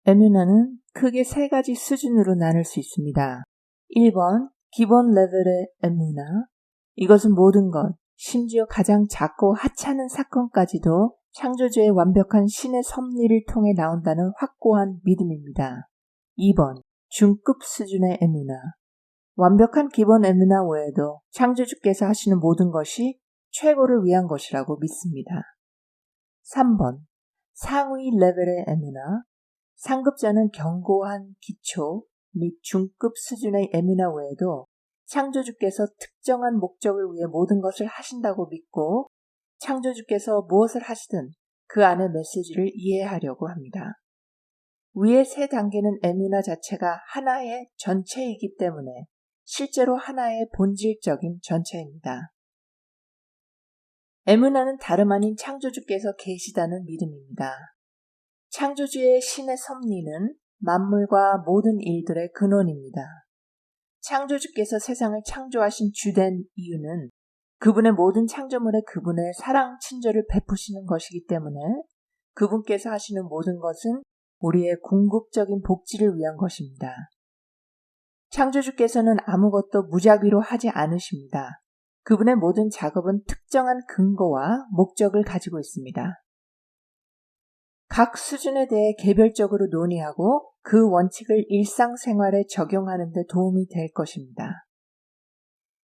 에뮤나는 크게 세 가지 수준으로 나눌 수 있습니다. 1번, 기본 레벨의 에뮤나. 이것은 모든 것, 심지어 가장 작고 하찮은 사건까지도 창조주의 완벽한 신의 섭리를 통해 나온다는 확고한 믿음입니다. 2번, 중급 수준의 에뮤나. 완벽한 기본 에뮤나 외에도 창조주께서 하시는 모든 것이 최고를 위한 것이라고 믿습니다. 3번, 상위 레벨의 에뮤나. 상급자는 견고한 기초 및 중급 수준의 에뮤나 외에도 창조주께서 특정한 목적을 위해 모든 것을 하신다고 믿고 창조주께서 무엇을 하시든 그 안의 메시지를 이해하려고 합니다. 위의 세 단계는 에뮤나 자체가 하나의 전체이기 때문에 실제로 하나의 본질적인 전체입니다. 에뮤나는 다름 아닌 창조주께서 계시다는 믿음입니다. 창조주의 신의 섭리는 만물과 모든 일들의 근원입니다. 창조주께서 세상을 창조하신 주된 이유는 그분의 모든 창조물에 그분의 사랑 친절을 베푸시는 것이기 때문에 그분께서 하시는 모든 것은 우리의 궁극적인 복지를 위한 것입니다. 창조주께서는 아무것도 무작위로 하지 않으십니다. 그분의 모든 작업은 특정한 근거와 목적을 가지고 있습니다. 각 수준에 대해 개별적으로 논의하고 그 원칙을 일상생활에 적용하는 데 도움이 될 것입니다.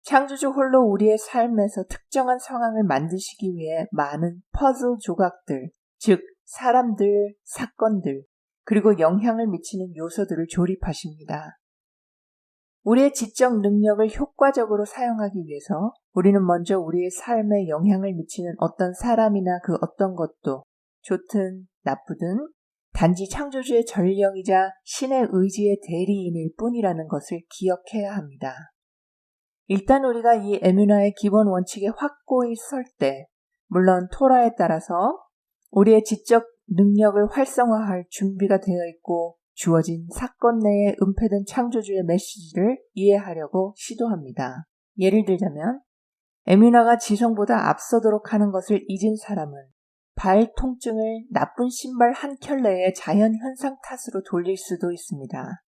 창조주 홀로 우리의 삶에서 특정한 상황을 만드시기 위해 많은 퍼즐 조각들, 즉 사람들, 사건들, 그리고 영향을 미치는 요소들을 조립하십니다. 우리의 지적 능력을 효과적으로 사용하기 위해서 우리는 먼저 우리의 삶에 영향을 미치는 어떤 사람이나 그 어떤 것도 좋든 나쁘든 단지 창조주의 전령이자 신의 의지의 대리인일 뿐이라는 것을 기억해야 합니다. 일단 우리가 이 에뮤나의 기본 원칙에 확고히 설 때, 물론 토라에 따라서 우리의 지적 능력을 활성화할 준비가 되어 있고 주어진 사건 내에 은폐된 창조주의 메시지를 이해하려고 시도합니다. 예를 들자면 에뮤나가 지성보다 앞서도록 하는 것을 잊은 사람은 발 통증을 나쁜 신발 한 켤레의 자연현상 탓으로 돌릴 수도 있습니다.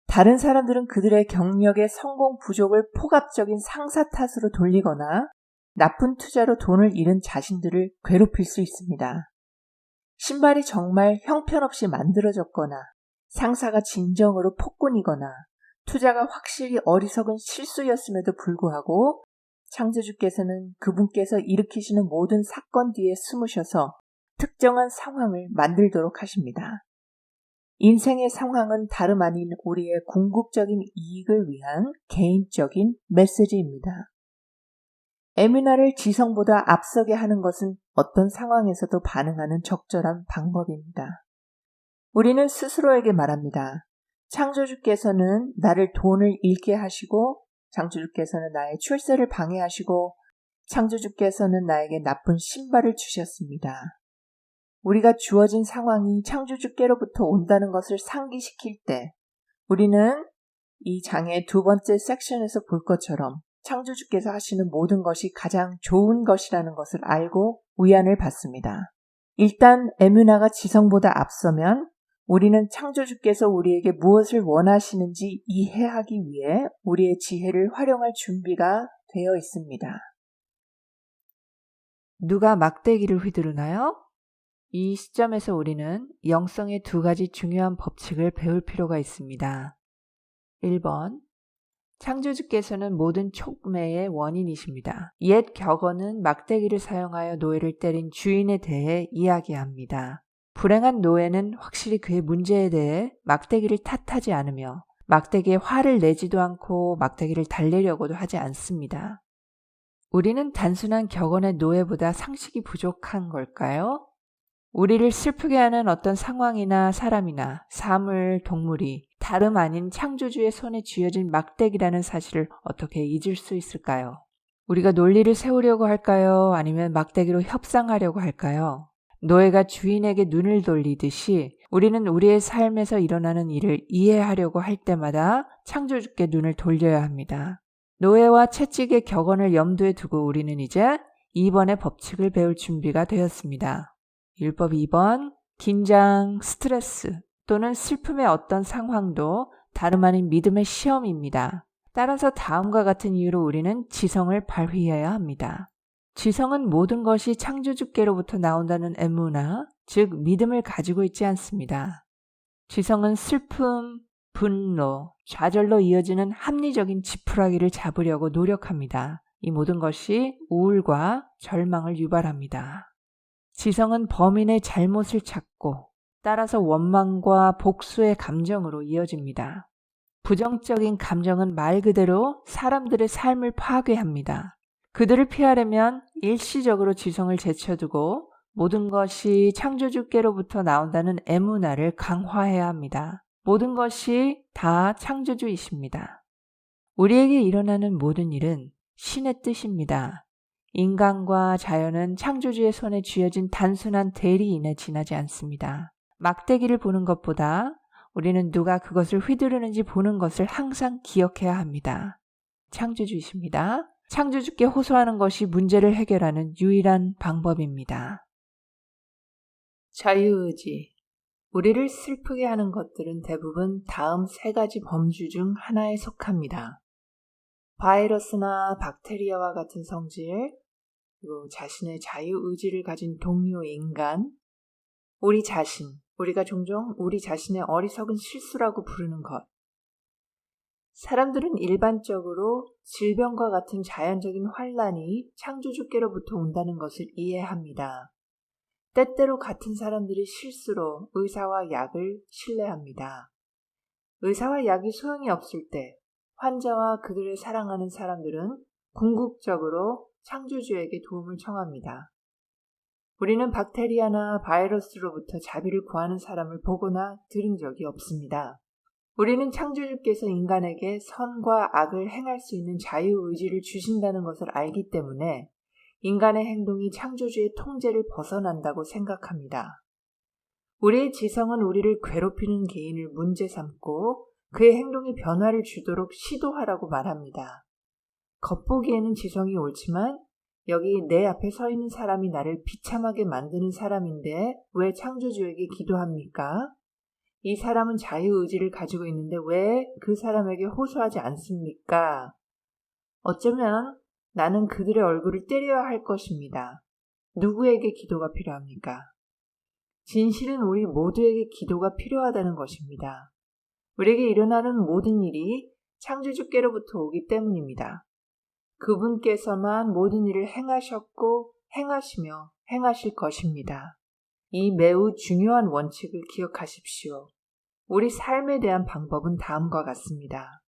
다른 사람들은 그들의 경력의 성공 부족을 포괄적인 상사 탓으로 돌리거나 나쁜 투자로 돈을 잃은 자신들을 괴롭힐 수 있습니다. 신발이 정말 형편없이 만들어졌거나 상사가 진정으로 폭군이거나 투자가 확실히 어리석은 실수였음에도 불구하고 창조주께서는 그분께서 일으키시는 모든 사건 뒤에 숨으셔서 특정한 상황을 만들도록 하십니다. 인생의 상황은 다름 아닌 우리의 궁극적인 이익을 위한 개인적인 메시지입니다. 에뮤나를 지성보다 앞서게 하는 것은 어떤 상황에서도 반응하는 적절한 방법입니다. 우리는 스스로에게 말합니다. 창조주께서는 나를 돈을 잃게 하시고 창조주께서는 나의 출세를 방해하시고 창조주께서는 나에게 나쁜 신발을 주셨습니다. 우리가 주어진 상황이 창조주께로부터 온다는 것을 상기시킬 때 우리는 이 장의 두 번째 섹션에서 볼 것처럼 창조주께서 하시는 모든 것이 가장 좋은 것이라는 것을 알고 위안을 받습니다. 일단 에뮤나가 지성보다 앞서면 우리는 창조주께서 우리에게 무엇을 원하시는지 이해하기 위해 우리의 지혜를 활용할 준비가 되어 있습니다. 누가 막대기를 휘두르나요? 이 시점에서 우리는 영성의 두 가지 중요한 법칙을 배울 필요가 있습니다. 1번, 창조주께서는 모든 촉매의 원인이십니다. 옛 격언은 막대기를 사용하여 노예를 때린 주인에 대해 이야기합니다. 불행한 노예는 확실히 그의 문제에 대해 막대기를 탓하지 않으며 막대기에 화를 내지도 않고 막대기를 달래려고도 하지 않습니다. 우리는 단순한 격언의 노예보다 상식이 부족한 걸까요? 우리를 슬프게 하는 어떤 상황이나 사람이나 사물, 동물이 다름 아닌 창조주의 손에 쥐어진 막대기라는 사실을 어떻게 잊을 수 있을까요? 우리가 논리를 세우려고 할까요? 아니면 막대기로 협상하려고 할까요? 노예가 주인에게 눈을 돌리듯이 우리는 우리의 삶에서 일어나는 일을 이해하려고 할 때마다 창조주께 눈을 돌려야 합니다. 노예와 채찍의 격언을 염두에 두고 우리는 이제 2번의 법칙을 배울 준비가 되었습니다. 율법 2번, 긴장, 스트레스, 또는 슬픔의 어떤 상황도 다름 아닌 믿음의 시험입니다. 따라서 다음과 같은 이유로 우리는 지성을 발휘해야 합니다. 지성은 모든 것이 창조주께로부터 나온다는 에무나, 즉 믿음을 가지고 있지 않습니다. 지성은 슬픔, 분노, 좌절로 이어지는 합리적인 지푸라기를 잡으려고 노력합니다. 이 모든 것이 우울과 절망을 유발합니다. 지성은 범인의 잘못을 찾고 따라서 원망과 복수의 감정으로 이어집니다. 부정적인 감정은 말 그대로 사람들의 삶을 파괴합니다. 그들을 피하려면 일시적으로 지성을 제쳐두고 모든 것이 창조주께로부터 나온다는 에무나를 강화해야 합니다. 모든 것이 다 창조주이십니다. 우리에게 일어나는 모든 일은 신의 뜻입니다. 인간과 자연은 창조주의 손에 쥐어진 단순한 대리인에 지나지 않습니다. 막대기를 보는 것보다 우리는 누가 그것을 휘두르는지 보는 것을 항상 기억해야 합니다. 창조주이십니다. 창조주께 호소하는 것이 문제를 해결하는 유일한 방법입니다. 자유의지. 우리를 슬프게 하는 것들은 대부분 다음 세 가지 범주 중 하나에 속합니다. 바이러스나 박테리아와 같은 성질, 그리고 자신의 자유의지를 가진 동료 인간, 우리 자신, 우리가 종종 우리 자신의 어리석은 실수라고 부르는 것. 사람들은 일반적으로 질병과 같은 자연적인 환란이 창조주께로부터 온다는 것을 이해합니다. 때때로 같은 사람들이 실수로 의사와 약을 신뢰합니다. 의사와 약이 소용이 없을 때 환자와 그들을 사랑하는 사람들은 궁극적으로 창조주에게 도움을 청합니다. 우리는 박테리아나 바이러스로부터 자비를 구하는 사람을 보거나 들은 적이 없습니다. 우리는 창조주께서 인간에게 선과 악을 행할 수 있는 자유의지를 주신다는 것을 알기 때문에 인간의 행동이 창조주의 통제를 벗어난다고 생각합니다. 우리의 지성은 우리를 괴롭히는 개인을 문제 삼고 그의 행동에 변화를 주도록 시도하라고 말합니다. 겉보기에는 지성이 옳지만 여기 내 앞에 서 있는 사람이 나를 비참하게 만드는 사람인데 왜 창조주에게 기도합니까? 이 사람은 자유의지를 가지고 있는데 왜 그 사람에게 호소하지 않습니까? 어쩌면 나는 그들의 얼굴을 때려야 할 것입니다. 누구에게 기도가 필요합니까? 진실은 우리 모두에게 기도가 필요하다는 것입니다. 우리에게 일어나는 모든 일이 창조주께로부터 오기 때문입니다. 그분께서만 모든 일을 행하셨고 행하시며 행하실 것입니다. 이 매우 중요한 원칙을 기억하십시오. 우리 삶에 대한 방법은 다음과 같습니다.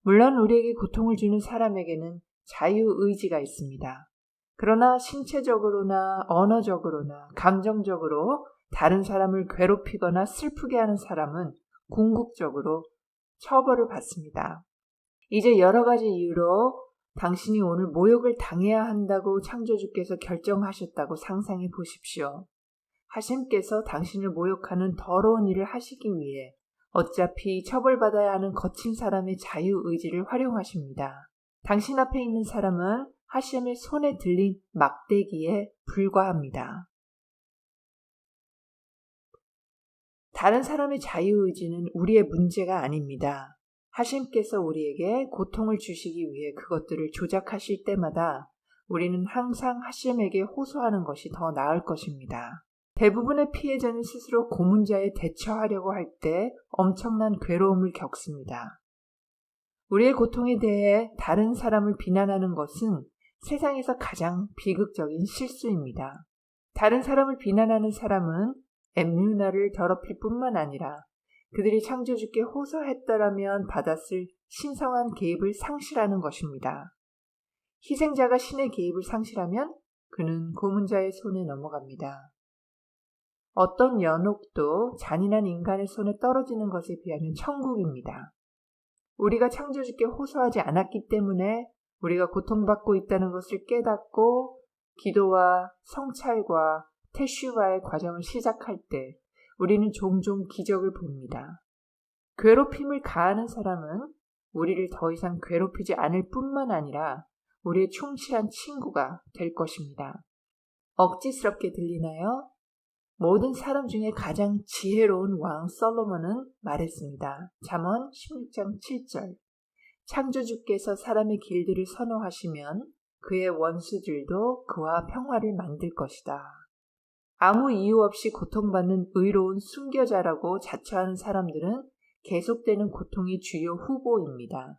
물론 우리에게 고통을 주는 사람에게는 자유의지가 있습니다. 그러나 신체적으로나 언어적으로나 감정적으로 다른 사람을 괴롭히거나 슬프게 하는 사람은 궁극적으로 처벌을 받습니다. 이제 여러 가지 이유로 당신이 오늘 모욕을 당해야 한다고 창조주께서 결정하셨다고 상상해 보십시오. 하심께서 당신을 모욕하는 더러운 일을 하시기 위해 어차피 처벌받아야 하는 거친 사람의 자유의지를 활용하십니다. 당신 앞에 있는 사람은 하심의 손에 들린 막대기에 불과합니다. 다른 사람의 자유의지는 우리의 문제가 아닙니다. 하심께서 우리에게 고통을 주시기 위해 그것들을 조작하실 때마다 우리는 항상 하심에게 호소하는 것이 더 나을 것입니다. 대부분의 피해자는 스스로 고문자에 대처하려고 할 때 엄청난 괴로움을 겪습니다. 우리의 고통에 대해 다른 사람을 비난하는 것은 세상에서 가장 비극적인 실수입니다. 다른 사람을 비난하는 사람은 엠뮤나를 더럽힐 뿐만 아니라 그들이 창조주께 호소했더라면 받았을 신성한 개입을 상실하는 것입니다. 희생자가 신의 개입을 상실하면 그는 고문자의 손에 넘어갑니다. 어떤 연옥도 잔인한 인간의 손에 떨어지는 것에 비하면 천국입니다. 우리가 창조주께 호소하지 않았기 때문에 우리가 고통받고 있다는 것을 깨닫고 기도와 성찰과 태슈와의 과정을 시작할 때 우리는 종종 기적을 봅니다. 괴롭힘을 가하는 사람은 우리를 더 이상 괴롭히지 않을 뿐만 아니라 우리의 충실한 친구가 될 것입니다. 억지스럽게 들리나요? 모든 사람 중에 가장 지혜로운 왕 솔로몬은 말했습니다. 잠언 16장 7절. 창조주께서 사람의 길들을 선호하시면 그의 원수들도 그와 평화를 만들 것이다. 아무 이유 없이 고통받는 의로운 순교자라고 자처하는 사람들은 계속되는 고통이 주요 후보입니다.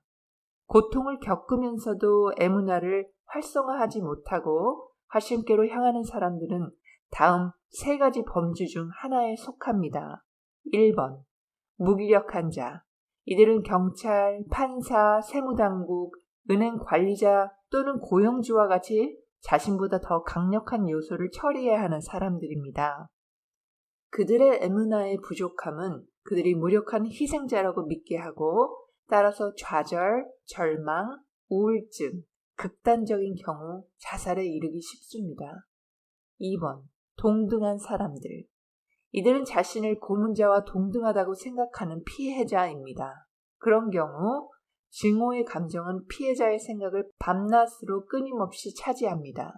고통을 겪으면서도 에무나를 활성화하지 못하고 하심께로 향하는 사람들은 다음 세 가지 범주 중 하나에 속합니다. 1번, 무기력한 자. 이들은 경찰, 판사, 세무당국, 은행 관리자 또는 고용주와 같이 자신보다 더 강력한 요소를 처리해야 하는 사람들입니다. 그들의 에무나의 부족함은 그들이 무력한 희생자라고 믿게 하고 따라서 좌절, 절망, 우울증, 극단적인 경우 자살에 이르기 쉽습니다. 2번, 동등한 사람들. 이들은 자신을 고문자와 동등하다고 생각하는 피해자입니다. 그런 경우 증오의 감정은 피해자의 생각을 밤낮으로 끊임없이 차지합니다.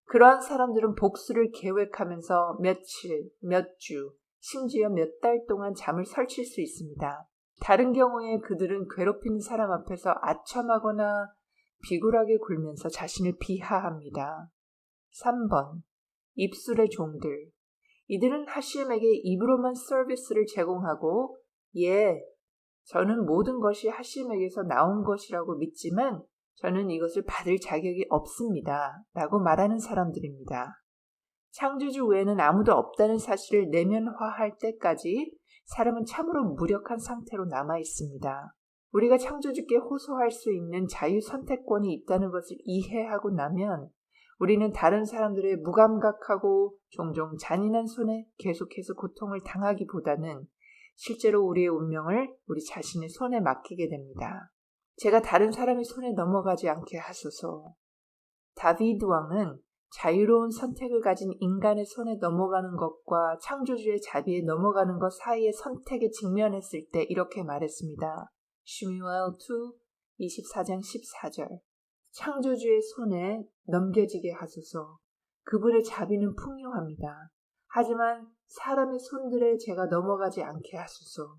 그러한 사람들은 복수를 계획하면서 며칠, 몇 주, 심지어 몇 달 동안 잠을 설칠 수 있습니다. 다른 경우에 그들은 괴롭히는 사람 앞에서 아첨하거나 비굴하게 굴면서 자신을 비하합니다. 3번, 입술의 종들. 이들은 하시엠에게 입으로만 서비스를 제공하고 저는 모든 것이 하시엠에게서 나온 것이라고 믿지만 저는 이것을 받을 자격이 없습니다. 라고 말하는 사람들입니다. 창조주 외에는 아무도 없다는 사실을 내면화할 때까지 사람은 참으로 무력한 상태로 남아 있습니다. 우리가 창조주께 호소할 수 있는 자유 선택권이 있다는 것을 이해하고 나면 우리는 다른 사람들의 무감각하고 종종 잔인한 손에 계속해서 고통을 당하기보다는 실제로 우리의 운명을 우리 자신의 손에 맡기게 됩니다. 제가 다른 사람의 손에 넘어가지 않게 하소서. 다비드 왕은 자유로운 선택을 가진 인간의 손에 넘어가는 것과 창조주의 자비에 넘어가는 것 사이의 선택에 직면했을 때 이렇게 말했습니다. 슈무엘 2, 24장 14절. 창조주의 손에 넘겨지게 하소서. 그분의 자비는 풍요합니다. 하지만 사람의 손들에 제가 넘어가지 않게 하소서.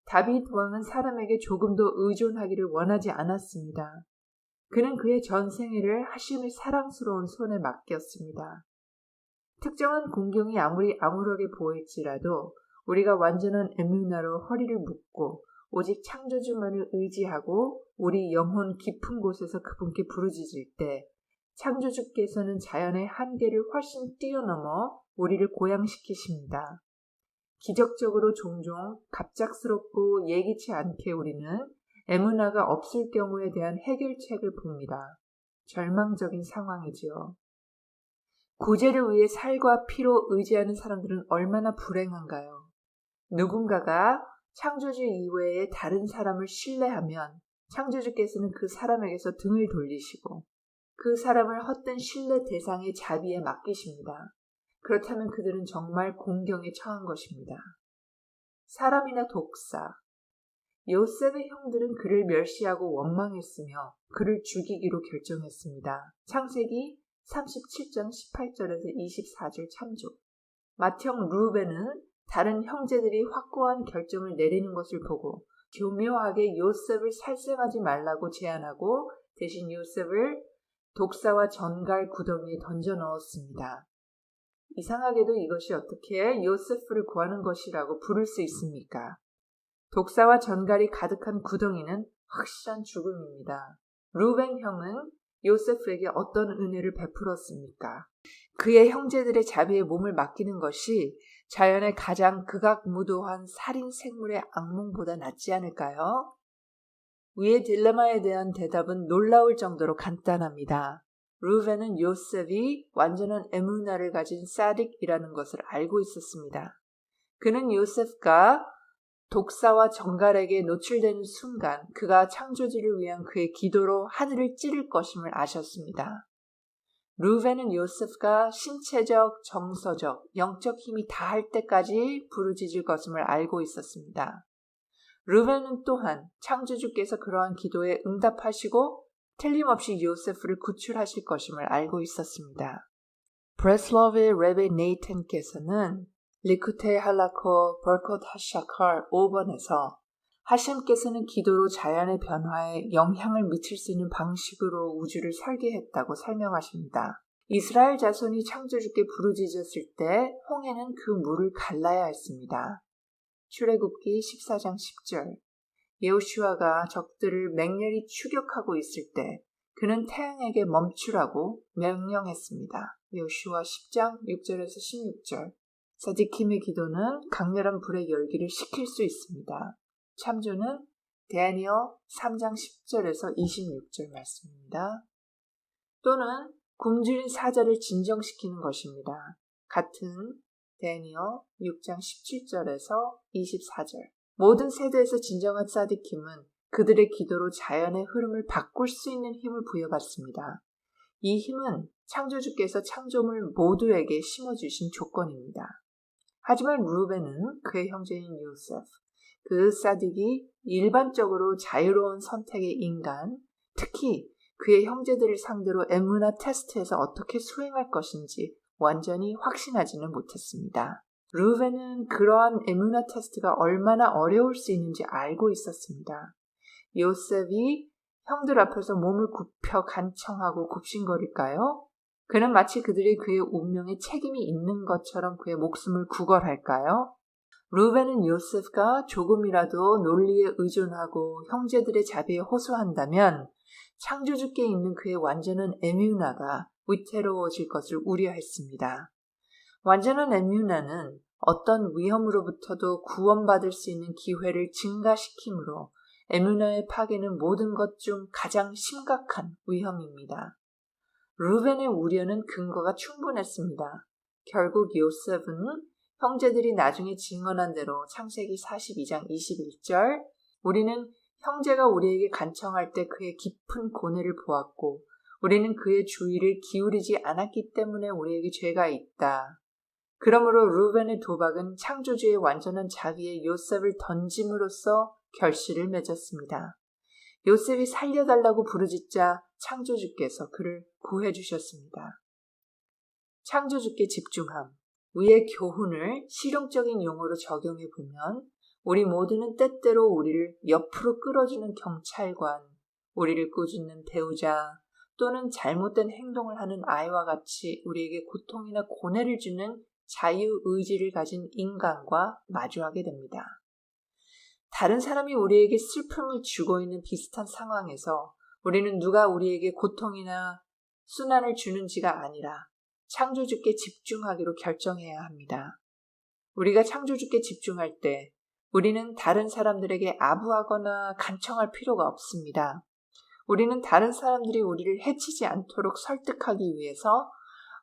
다비드 왕은 사람에게 조금도 의존하기를 원하지 않았습니다. 그는 그의 전생애를 하심의 사랑스러운 손에 맡겼습니다. 특정한 공경이 아무리 암울하게 보일지라도 우리가 완전한 에뮤나로 허리를 묶고 오직 창조주만을 의지하고 우리 영혼 깊은 곳에서 그분께 부르짖을 때 창조주께서는 자연의 한계를 훨씬 뛰어넘어 우리를 고양시키십니다. 기적적으로 종종 갑작스럽고 예기치 않게 우리는 에무나가 없을 경우에 대한 해결책을 봅니다. 절망적인 상황이지요. 구제를 위해 살과 피로 의지하는 사람들은 얼마나 불행한가요? 누군가가 창조주 이외의 다른 사람을 신뢰하면 창조주께서는 그 사람에게서 등을 돌리시고 그 사람을 헛된 신뢰 대상의 자비에 맡기십니다. 그렇다면 그들은 정말 공경에 처한 것입니다. 사람이나 독사. 요셉의 형들은 그를 멸시하고 원망했으며 그를 죽이기로 결정했습니다. 창세기 37장 18절에서 24절 참조. 맏형 루벤은 다른 형제들이 확고한 결정을 내리는 것을 보고 교묘하게 요셉을 살생하지 말라고 제안하고 대신 요셉을 독사와 전갈 구덩이에 던져 넣었습니다. 이상하게도 이것이 어떻게 요셉을 구하는 것이라고 부를 수 있습니까? 독사와 전갈이 가득한 구덩이는 확실한 죽음입니다. 루벤 형은 요셉에게 어떤 은혜를 베풀었습니까? 그의 형제들의 자비에 몸을 맡기는 것이 자연의 가장 극악무도한 살인 생물의 악몽보다 낫지 않을까요? 위의 딜레마에 대한 대답은 놀라울 정도로 간단합니다. 루벤은 요셉이 완전한 에무나를 가진 사딕이라는 것을 알고 있었습니다. 그는 요셉과 독사와 정갈에게 노출되는 순간 그가 창조주를 위한 그의 기도로 하늘을 찌를 것임을 아셨습니다. 루벤은 요셉과 신체적, 정서적, 영적 힘이 다할 때까지 부르짖을 것임을 알고 있었습니다. 루벤은 또한 창조주께서 그러한 기도에 응답하시고 틀림없이 요셉을 구출하실 것임을 알고 있었습니다. 브레슬로브의 레베 네이탄께서는 리쿠테 할라코 벌콧 하샤칼 5번에서 하심께서는 기도로 자연의 변화에 영향을 미칠 수 있는 방식으로 우주를 설계했다고 설명하십니다. 이스라엘 자손이 창조주께 부르짖었을 때 홍해는 그 물을 갈라야 했습니다. 출애굽기 14장 10절. 여호수아가 적들을 맹렬히 추격하고 있을 때 그는 태양에게 멈추라고 명령했습니다. 여호수아 10장 6절에서 16절. 사디킴의 기도는 강렬한 불의 열기를 식힐 수 있습니다. 참조는 다니엘 3장 10절에서 26절 말씀입니다. 또는 굶주린 사자를 진정시키는 것입니다. 같은 다니엘 6장 17절에서 24절. 모든 세대에서 진정한 사디킴은 그들의 기도로 자연의 흐름을 바꿀 수 있는 힘을 부여받습니다. 이 힘은 창조주께서 창조물 모두에게 심어주신 조건입니다. 하지만 루벤은 그의 형제인 요셉, 그 사딕이 일반적으로 자유로운 선택의 인간, 특히 그의 형제들을 상대로 에무나 테스트에서 어떻게 수행할 것인지 완전히 확신하지는 못했습니다. 루벤은 그러한 에무나 테스트가 얼마나 어려울 수 있는지 알고 있었습니다. 요셉이 형들 앞에서 몸을 굽혀 간청하고 굽신거릴까요? 그는 마치 그들이 그의 운명에 책임이 있는 것처럼 그의 목숨을 구걸할까요? 루벤은 요셉과 조금이라도 논리에 의존하고 형제들의 자비에 호소한다면 창조주께 있는 그의 완전한 에뮤나가 위태로워질 것을 우려했습니다. 완전한 에뮤나는 어떤 위험으로부터도 구원받을 수 있는 기회를 증가시키므로 에뮤나의 파괴는 모든 것 중 가장 심각한 위험입니다. 루벤의 우려는 근거가 충분했습니다. 결국 요셉은 형제들이 나중에 증언한 대로 창세기 42장 21절 우리는 형제가 우리에게 간청할 때 그의 깊은 고뇌를 보았고 우리는 그의 주의를 기울이지 않았기 때문에 우리에게 죄가 있다. 그러므로 루벤의 도박은 창조주의 완전한 자비에 요셉을 던짐으로써 결실을 맺었습니다. 요셉이 살려달라고 부르짖자 창조주께서 그를 구해주셨습니다. 창조주께 집중함. 위의 교훈을 실용적인 용어로 적용해 보면 우리 모두는 때때로 우리를 옆으로 끌어주는 경찰관, 우리를 꾸짖는 배우자 또는 잘못된 행동을 하는 아이와 같이 우리에게 고통이나 고뇌를 주는 자유의지를 가진 인간과 마주하게 됩니다. 다른 사람이 우리에게 슬픔을 주고 있는 비슷한 상황에서 우리는 누가 우리에게 고통이나 순환을 주는지가 아니라 창조주께 집중하기로 결정해야 합니다. 우리가 창조주께 집중할 때 우리는 다른 사람들에게 아부하거나 간청할 필요가 없습니다. 우리는 다른 사람들이 우리를 해치지 않도록 설득하기 위해서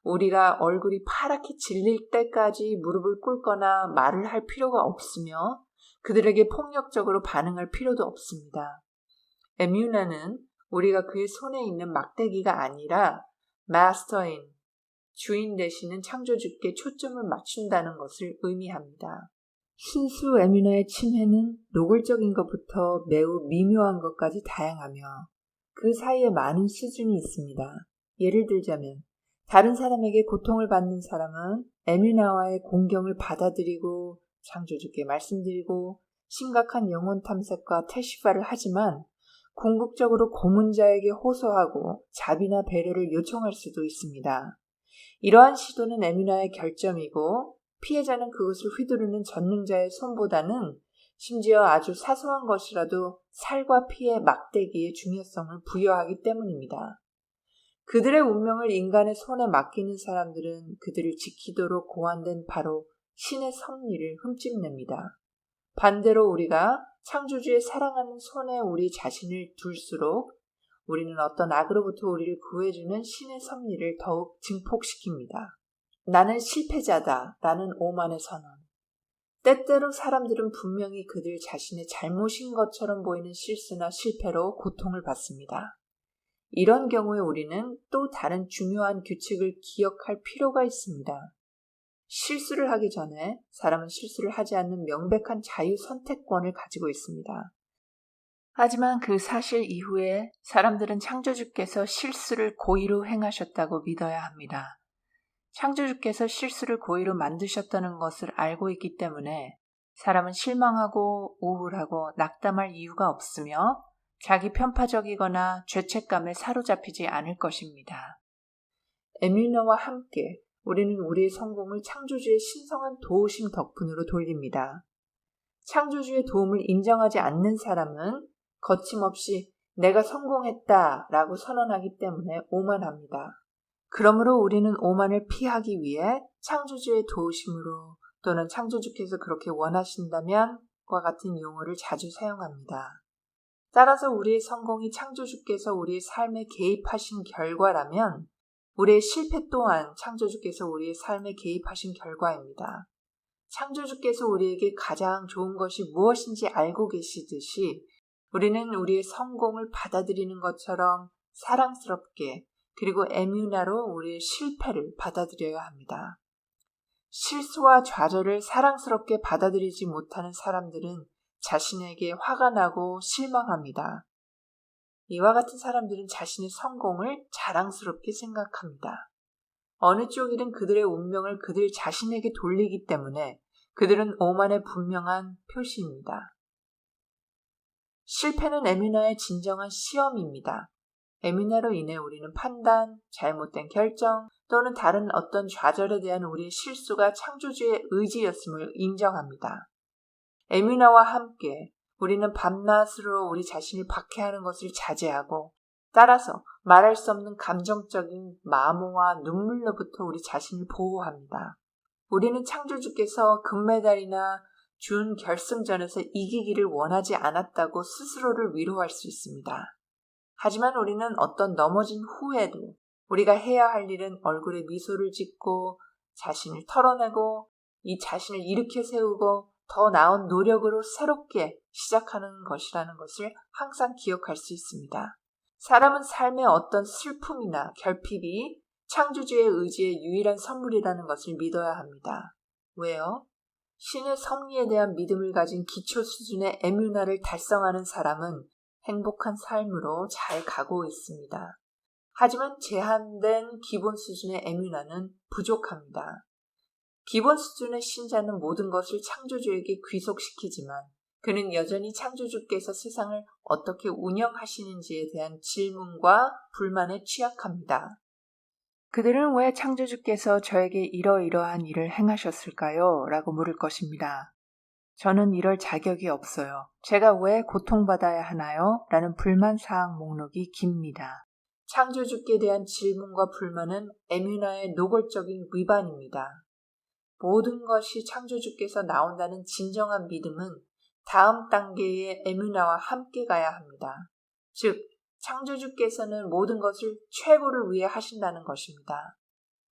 우리가 얼굴이 파랗게 질릴 때까지 무릎을 꿇거나 말을 할 필요가 없으며 그들에게 폭력적으로 반응할 필요도 없습니다. 에뮤나는 우리가 그의 손에 있는 막대기가 아니라 마스터인 주인 되시는 창조주께 초점을 맞춘다는 것을 의미합니다. 순수 에뮤나의 침해는 노골적인 것부터 매우 미묘한 것까지 다양하며 그 사이에 많은 수준이 있습니다. 예를 들자면 다른 사람에게 고통을 받는 사람은 에뮤나와의 공경을 받아들이고 창조주께 말씀드리고 심각한 영혼 탐색과 테시파를 하지만 궁극적으로 고문자에게 호소하고 자비나 배려를 요청할 수도 있습니다. 이러한 시도는 에뮤나의 결점이고 피해자는 그것을 휘두르는 전능자의 손보다는 심지어 아주 사소한 것이라도 살과 피의 막대기의 중요성을 부여하기 때문입니다. 그들의 운명을 인간의 손에 맡기는 사람들은 그들을 지키도록 고안된 바로 신의 섭리를 흠집냅니다. 반대로 우리가 창조주의 사랑하는 손에 우리 자신을 둘수록 우리는 어떤 악으로부터 우리를 구해주는 신의 섭리를 더욱 증폭시킵니다. 나는 실패자다 라는 오만의 선언. 때때로 사람들은 분명히 그들 자신의 잘못인 것처럼 보이는 실수나 실패로 고통을 받습니다. 이런 경우에 우리는 또 다른 중요한 규칙을 기억할 필요가 있습니다. 실수를 하기 전에 사람은 실수를 하지 않는 명백한 자유 선택권을 가지고 있습니다. 하지만 그 사실 이후에 사람들은 창조주께서 실수를 고의로 행하셨다고 믿어야 합니다. 창조주께서 실수를 고의로 만드셨다는 것을 알고 있기 때문에 사람은 실망하고 우울하고 낙담할 이유가 없으며 자기 편파적이거나 죄책감에 사로잡히지 않을 것입니다. 에뮤나와 함께 우리는 우리의 성공을 창조주의 신성한 도우심 덕분으로 돌립니다. 창조주의 도움을 인정하지 않는 사람은 거침없이 내가 성공했다라고 선언하기 때문에 오만합니다. 그러므로 우리는 오만을 피하기 위해 창조주의 도우심으로 또는 창조주께서 그렇게 원하신다면 과 같은 용어를 자주 사용합니다. 따라서 우리의 성공이 창조주께서 우리의 삶에 개입하신 결과라면 우리의 실패 또한 창조주께서 우리의 삶에 개입하신 결과입니다. 창조주께서 우리에게 가장 좋은 것이 무엇인지 알고 계시듯이 우리는 우리의 성공을 받아들이는 것처럼 사랑스럽게 그리고 에뮤나로 우리의 실패를 받아들여야 합니다. 실수와 좌절을 사랑스럽게 받아들이지 못하는 사람들은 자신에게 화가 나고 실망합니다. 이와 같은 사람들은 자신의 성공을 자랑스럽게 생각합니다. 어느 쪽이든 그들의 운명을 그들 자신에게 돌리기 때문에 그들은 오만의 분명한 표시입니다. 실패는 에뮤나의 진정한 시험입니다. 에뮤나로 인해 우리는 판단, 잘못된 결정 또는 다른 어떤 좌절에 대한 우리의 실수가 창조주의 의지였음을 인정합니다. 에뮤나와 함께 우리는 밤낮으로 우리 자신을 박해하는 것을 자제하고 따라서 말할 수 없는 감정적인 마모와 눈물로부터 우리 자신을 보호합니다. 우리는 창조주께서 금메달이나 준 결승전에서 이기기를 원하지 않았다고 스스로를 위로할 수 있습니다. 하지만 우리는 어떤 넘어진 후에도 우리가 해야 할 일은 얼굴에 미소를 짓고 자신을 털어내고 이 자신을 일으켜 세우고 더 나은 노력으로 새롭게 시작하는 것이라는 것을 항상 기억할 수 있습니다. 사람은 삶의 어떤 슬픔이나 결핍이 창조주의 의지의 유일한 선물이라는 것을 믿어야 합니다. 왜요? 신의 섭리에 대한 믿음을 가진 기초 수준의 에뮤나를 달성하는 사람은 행복한 삶으로 잘 가고 있습니다. 하지만 제한된 기본 수준의 에뮤나는 부족합니다. 기본 수준의 신자는 모든 것을 창조주에게 귀속시키지만 그는 여전히 창조주께서 세상을 어떻게 운영하시는지에 대한 질문과 불만에 취약합니다. 그들은 왜 창조주께서 저에게 이러이러한 일을 행하셨을까요? 라고 물을 것입니다. 저는 이럴 자격이 없어요. 제가 왜 고통받아야 하나요? 라는 불만사항 목록이 깁니다. 창조주께 대한 질문과 불만은 에뮤나의 노골적인 위반입니다. 모든 것이 창조주께서 나온다는 진정한 믿음은 다음 단계의 에뮤나와 함께 가야 합니다. 즉, 창조주께서는 모든 것을 최고를 위해 하신다는 것입니다.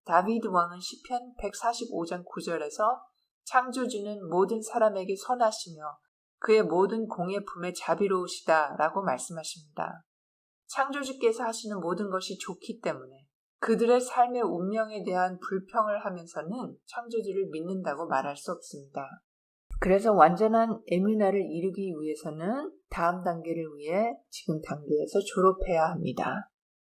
다비드 왕은 시편 145장 9절에서 창조주는 모든 사람에게 선하시며 그의 모든 공예품에 자비로우시다 라고 말씀하십니다. 창조주께서 하시는 모든 것이 좋기 때문에 그들의 삶의 운명에 대한 불평을 하면서는 창조주를 믿는다고 말할 수 없습니다. 그래서 완전한 에뮤나를 이루기 위해서는 다음 단계를 위해 지금 단계에서 졸업해야 합니다.